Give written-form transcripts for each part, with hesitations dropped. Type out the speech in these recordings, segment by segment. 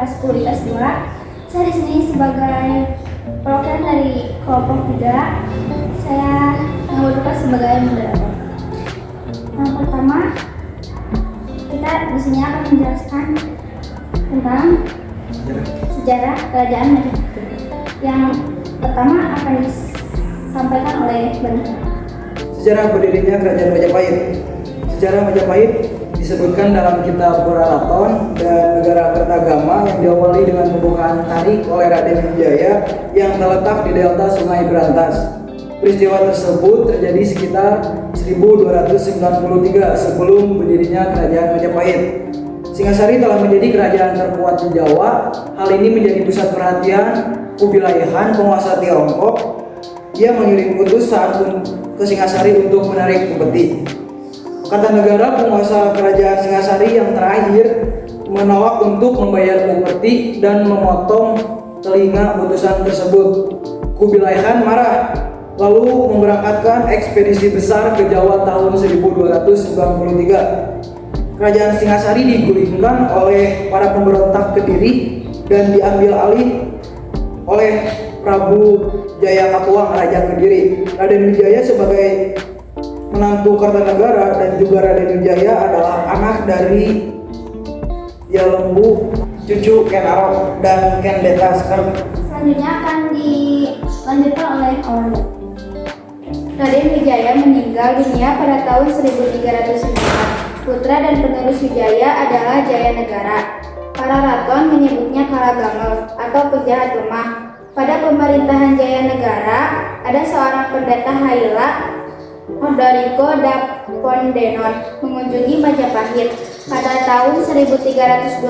kelas 10 IPS 2. Saya di sini sebagai perwakilan dari kelompok 3. Saya bertugas sebagai moderator. Yang pertama, kita di sini akan menjelaskan tentang sejarah kerajaan Majapahit. Yang pertama akan disampaikan oleh Bani. Sejarah berdirinya kerajaan Majapahit. Sejarah Majapahit disebutkan dalam kitab Keraton dan Negara Kertagama yang diawali dengan pembukaan tarik oleh Raden Wijaya yang terletak di delta Sungai Berantas. Peristiwa tersebut terjadi sekitar 1293 sebelum berdirinya kerajaan Majapahit. Singasari telah menjadi kerajaan terkuat di Jawa. Hal ini menjadi pusat perhatian kewilayahan penguasa Tiongkok. Ia mengirim utusan ke Singasari untuk menarik upeti. Kartanegara, penguasa kerajaan Singasari yang terakhir, menolak untuk membayar upeti dan memotong telinga utusan tersebut. Kubilai Khan marah, lalu memberangkatkan ekspedisi besar ke Jawa tahun 1293. Kerajaan Singasari digulingkan oleh para pemberontak Kediri dan diambil alih oleh Prabu Jayakatwang, Raja Kediri. Raden Wijaya sebagai menantu Kartanegara dan juga Raden Wijaya adalah anak dari Yalembu, cucu Ken Arok dan Ken Detasker. Selanjutnya akan dilanjutkan oleh Ordo. Raden Wijaya meninggal dunia pada tahun 1309. Putra dan penerus Wijaya adalah Jayanegara. Para raton menyebutnya Kalagangel atau penjahat lemah. Pada pemerintahan Jayanegara ada seorang pendeta Haila Odoriko Dapondenon mengunjungi Majapahit. Pada tahun 1328,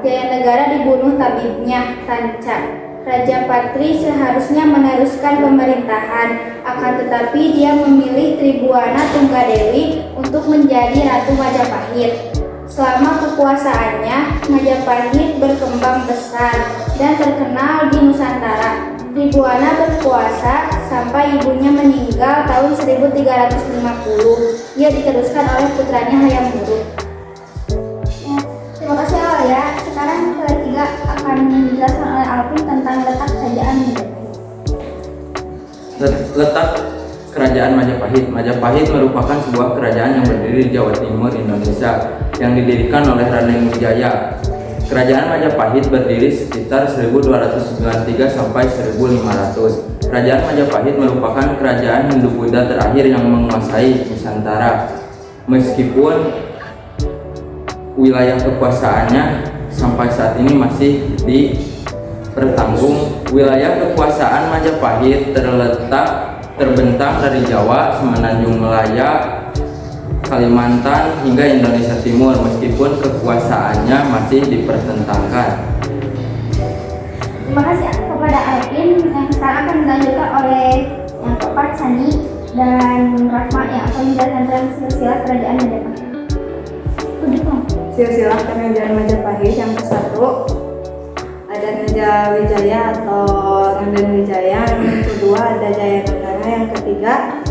Jayanegara dibunuh tabibnya, Ranca. Raja Patri seharusnya meneruskan pemerintahan, akan tetapi dia memilih Tribuana Tunggadewi untuk menjadi Ratu Majapahit. Selama kekuasaannya, Majapahit berkembang besar dan terkenal di Nusantara. Tribuana berkuasa sampai ibunya meninggal tahun 1350. Ia diteruskan oleh putranya Hayam Wuruk. Ya, terima kasih ya. Sekarang ketiga akan dijelaskan oleh Alvin tentang letak kerajaan Majapahit. Letak kerajaan Majapahit. Majapahit merupakan sebuah kerajaan yang berdiri di Jawa Timur Indonesia yang didirikan oleh Raden Wijaya. Kerajaan Majapahit berdiri sekitar 1293 sampai 1500. Kerajaan Majapahit merupakan kerajaan Hindu-Buddha terakhir yang menguasai Nusantara. Meskipun wilayah kekuasaannya sampai saat ini masih dipertanggung, wilayah kekuasaan Majapahit terbentang dari Jawa, Semenanjung Malaya, Kalimantan hingga Indonesia Timur, meskipun kekuasaannya masih dipertentangkan. Terima kasih kepada Alvin. Yang sekarang akan dilanjutkan oleh yang keempat, Sani dan Rahma yang akan menjelaskan tentang silsilah kerajaan Majapahit. Silsilah kerajaan Majapahit yang ke-1 ada Raja Wijaya atau Raden Wijaya, yang kedua ada Jayanegara, yang ketiga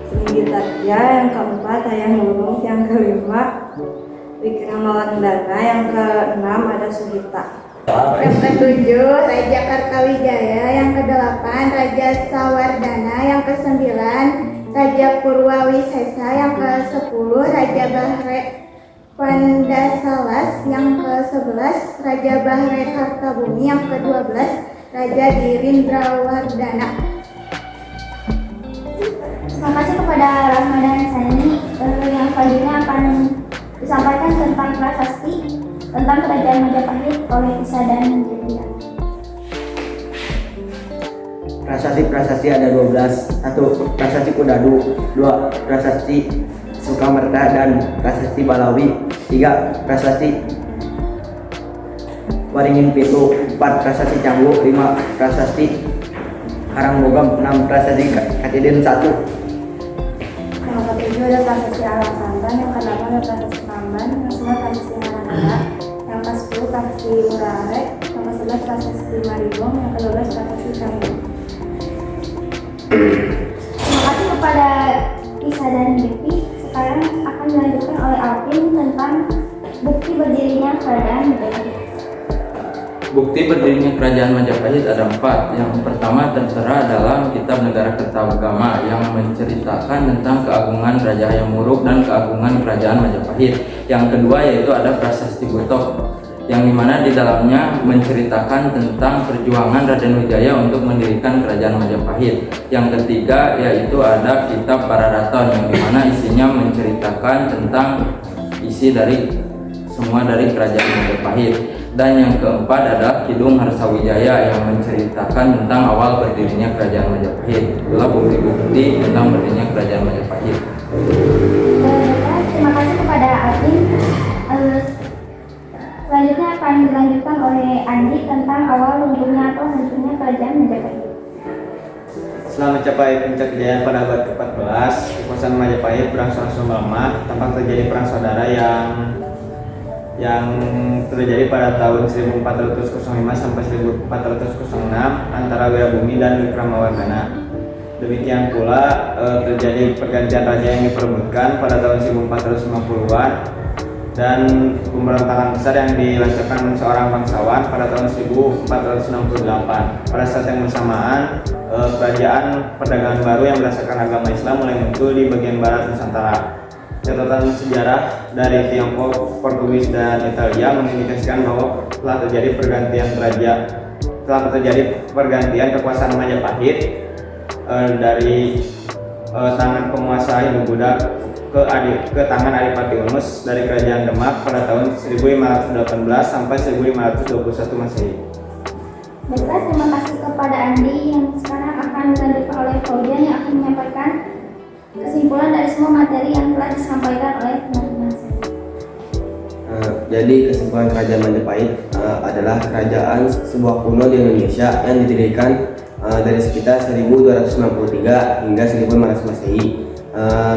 Singgitaraja, yang keempat Hayam Wuruk, yang kelima Wikramawardhana, yang keenam ada Suhita. Yang ke-7 Raja Kartawijaya, yang ke-8 Raja Sawardana, yang ke-9 Raja Purwawisesa, yang ke-10 Raja Bahre Pandasalas, yang ke-11 Raja Bahre Kartabumi, yang ke-12 Raja Girindrawardana. Terima kasih kepada Rahma dan Sani. Yang selanjutnya akan disampaikan tentang prasasti tentang kerajaan Majapahit oleh Isa dan Julia. Prasasti ada 12. 1. Prasasti Kudadu. 2. Prasasti Sukamerta dan Prasasti Balawi. 3. Prasasti Waringin Pitu. 4. Prasasti Canggu. 5. Prasasti Karangbogam. 6. Prasasti Katidin 1. Yang ke-7 ada Prasasti Alang Santan, yang ke-8 ada Prasasti Kamban, yang ke-9 Prasasti Harangga, yang ke-10 Prasasti Urare, yang ke-11 Prasasti Maribong, yang ke-12 Prasasti Canggu. Terima kasih kepada Isa dan Devi. Sekarang akan dilanjutkan oleh Alvin tentang bukti berdirinya kerajaan Majapahit. Bukti berdirinya Kerajaan Majapahit ada 4. Yang pertama tertera dalam Kitab Negara Kertagama yang menceritakan tentang keagungan Raja Hayam Wuruk dan keagungan Kerajaan Majapahit. Yang kedua yaitu ada Prasasti Butok, yang dimana di dalamnya menceritakan tentang perjuangan Raden Wijaya untuk mendirikan Kerajaan Majapahit. Yang ketiga yaitu ada Kitab Pararaton, yang dimana isinya menceritakan tentang isi dari semua dari Kerajaan Majapahit. Dan yang keempat adalah Kidung Harsawijaya yang menceritakan tentang awal berdirinya Kerajaan Majapahit. Itulah bukti-bukti tentang berdirinya Kerajaan Majapahit. Terima kasih kepada Alvin. Selanjutnya akan dilanjutkan oleh Andi tentang awal runtuhnya atau hancurnya Kerajaan Majapahit. Setelah mencapai puncak kejayaan pada abad ke-14, kekuasaan Majapahit berangsur-angsur melemah. Tampak terjadi perang saudara yang terjadi pada tahun 1405 sampai 1406 antara Wirabumi dan Wikramawardhana. Demikian pula terjadi pergantian raja yang diperebutkan pada tahun 1450-an dan pemberontakan besar yang dilancarkan seorang bangsawan pada tahun 1468. Pada saat yang bersamaan, kerajaan perdagangan baru yang berdasarkan agama Islam mulai muncul di bagian barat Nusantara. Catatan sejarah dari Tiongkok, Portugis, dan Italia mengindikasikan bahwa telah terjadi pergantian kekuasaan Majapahit dari tangan penguasa Hindu Buddha ke tangan Adipati Unus dari Kerajaan Demak pada tahun 1518 sampai 1521 Masehi. Baiklah, terima kasih kepada Andi yang sekarang akan dilanjutkan oleh Fauzan yang akan menyampaikan kesimpulan dari semua materi yang telah disampaikan oleh teman-teman. Jadi kesimpulan Kerajaan Majapahit adalah kerajaan sebuah kuno di Indonesia yang didirikan dari sekitar 1293 hingga 1500 Masehi.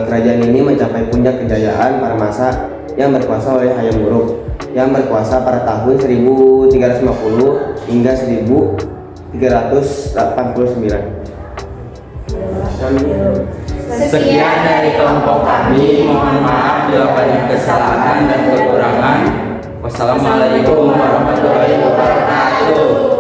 Kerajaan ini mencapai puncak kejayaan pada masa yang berkuasa oleh Hayam Wuruk yang berkuasa pada tahun 1350 hingga 1389. Sekian dari kelompok kami, mohon maaf bila banyak kesalahan dan kekurangan. Wassalamualaikum warahmatullahi wabarakatuh.